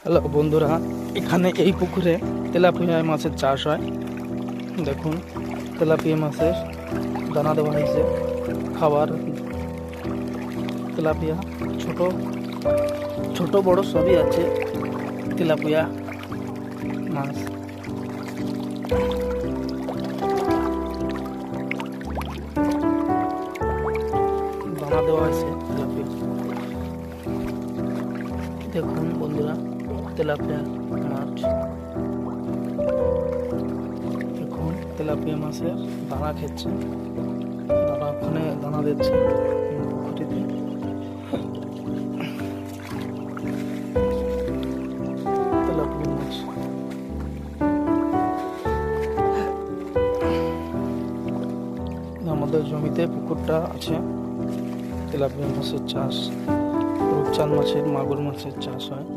Hello বন্ধুরা, এখানে এই পুকুরে তেলাপিয়া মাছের চাষ হয়। দেখুন, তেলাপিয়া মাছের দানা দেওয়া হয়েছে খাবার। তেলাপিয়া ছোট ছোট বড় সবই আছে। তেলাপিয়া মাছ দানা দেওয়া হয়েছে তেলাপিয়া। দেখুন বন্ধুরা, তেলাপিয়া মাছ। দেখুন তেলাপিয়া মাছের দানা খেচ্ছে, দানা ওখানে দানা দিচ্ছে পুকুরিতে। তেলাপিয়া মাছ আমাদের জমিতে পুকুরটা আছে। তেলাপিয়া মাছের চাষ, রূপচাঁদ মাছের, মাগুর মাছের চাষ হয়।